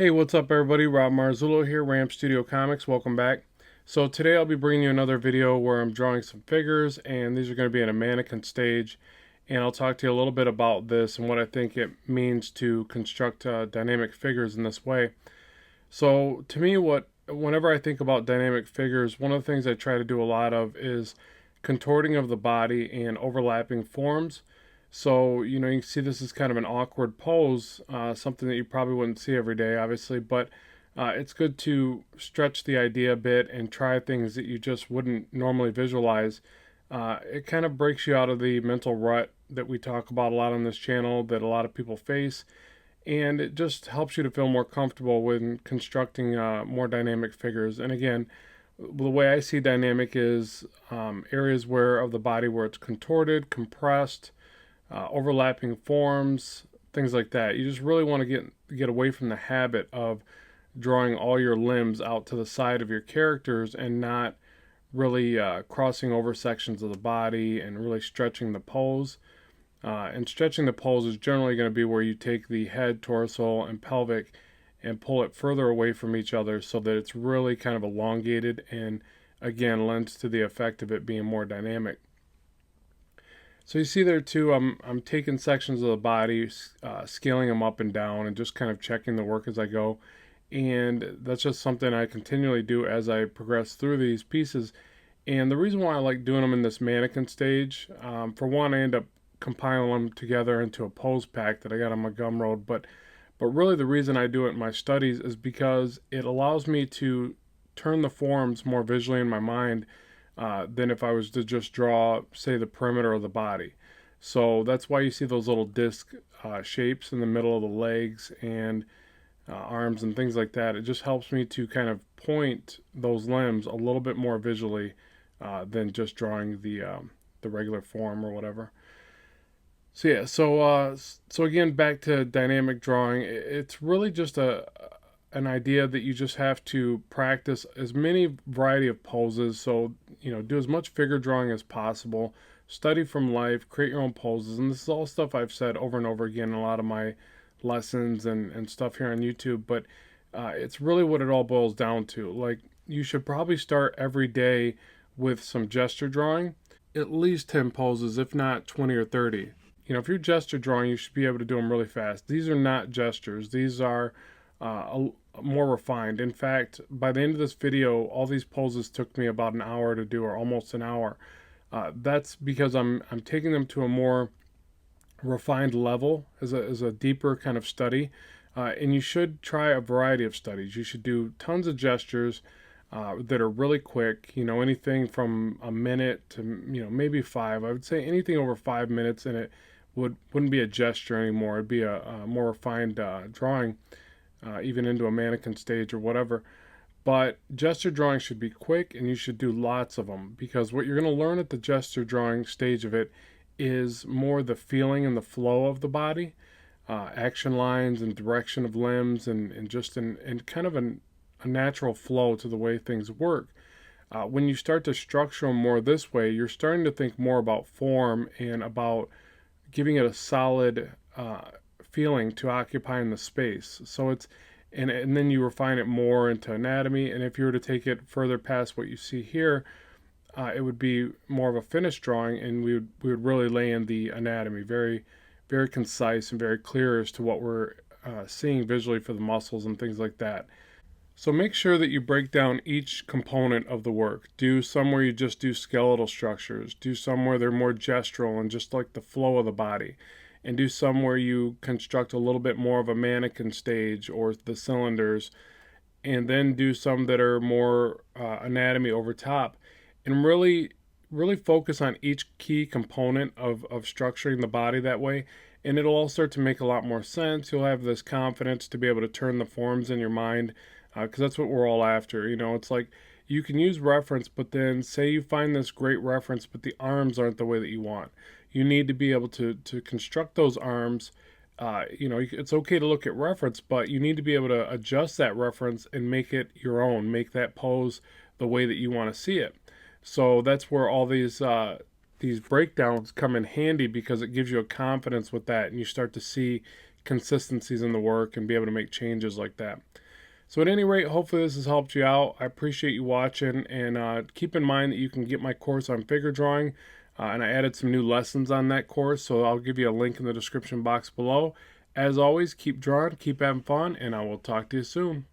Hey, what's up everybody? Rob Marzullo here, Ramp Studio Comics. Welcome back. So today I'll be bringing you another video where I'm drawing some figures, and these are going to be in a mannequin stage. And I'll talk to you a little bit about this and what I think it means to construct dynamic figures in this way. So to me, whenever I think about dynamic figures, one of the things I try to do a lot of is contorting of the body and overlapping forms. So, you can see this is kind of an awkward pose, something that you probably wouldn't see every day, obviously, but it's good to stretch the idea a bit and try things that you just wouldn't normally visualize. It kind of breaks you out of the mental rut that we talk about a lot on this channel that a lot of people face, and it just helps you to feel more comfortable when constructing more dynamic figures. And again, the way I see dynamic is areas of the body where it's contorted, compressed, overlapping forms, things like that. You just really want to get away from the habit of drawing all your limbs out to the side of your characters and not really crossing over sections of the body and really stretching the pose. And stretching the pose is generally going to be where you take the head, torso, and pelvic and pull it further away from each other so that it's really kind of elongated and again lends to the effect of it being more dynamic. So you see there too, I'm taking sections of the body, scaling them up and down, and just kind of checking the work as I go. And that's just something I continually do as I progress through these pieces. And the reason why I like doing them in this mannequin stage, for one, I end up compiling them together into a pose pack that I got on my Gumroad. But really the reason I do it in my studies is because it allows me to turn the forms more visually in my mind than if I was to just draw, say, the perimeter of the body. So that's why you see those little disc shapes in the middle of the legs and arms and things like that. It just helps me to kind of point those limbs a little bit more visually than just drawing the regular form or whatever. So yeah, so again, back to dynamic drawing. It's really just an idea that you just have to practice as many variety of poses. So do as much figure drawing as possible. Study from life, create your own poses, and this is all stuff I've said over and over again in a lot of my lessons and stuff here on YouTube. But it's really what it all boils down to. Like, you should probably start every day with some gesture drawing, at least 10 poses, if not 20 or 30. If you're gesture drawing, you should be able to do them really fast. These are not gestures. These are more refined. In fact, by the end of this video, all these poses took me about an hour to do, or almost an hour. That's because I'm taking them to a more refined level, as a deeper kind of study. And you should try a variety of studies. You should do tons of gestures that are really quick. Anything from a minute to maybe 5. I would say anything over 5 minutes, and it wouldn't be a gesture anymore. It'd be a more refined drawing, even into a mannequin stage or whatever. But gesture drawing should be quick, and you should do lots of them, because what you're going to learn at the gesture drawing stage of it is more the feeling and the flow of the body, action lines and direction of limbs, and just in kind of a natural flow to the way things work. When you start to structure them more this way, you're starting to think more about form and about giving it a solid feeling to occupying the space. So it's and then you refine it more into anatomy. And if you were to take it further past what you see here, it would be more of a finished drawing, and we would really lay in the anatomy, very very concise and very clear as to what we're seeing visually for the muscles and things like that. So make sure that you break down each component of the work. Do some where you just do skeletal structures. Do some where they're more gestural and just like the flow of the body. And do some where you construct a little bit more of a mannequin stage or the cylinders. And then do some that are more anatomy over top. And really focus on each key component of structuring the body that way. And it'll all start to make a lot more sense. You'll have this confidence to be able to turn the forms in your mind, because that's what we're all after. It's like you can use reference, but then say you find this great reference, but the arms aren't the way that you want. You need to be able to construct those arms. It's okay to look at reference, but you need to be able to adjust that reference and make it your own, make that pose the way that you want to see it. So that's where all these breakdowns come in handy, because it gives you a confidence with that, and you start to see consistencies in the work and be able to make changes like that. So at any rate, hopefully this has helped you out. I appreciate you watching, and keep in mind that you can get my course on figure drawing, and I added some new lessons on that course, so I'll give you a link in the description box below. As always, keep drawing, keep having fun, and I will talk to you soon.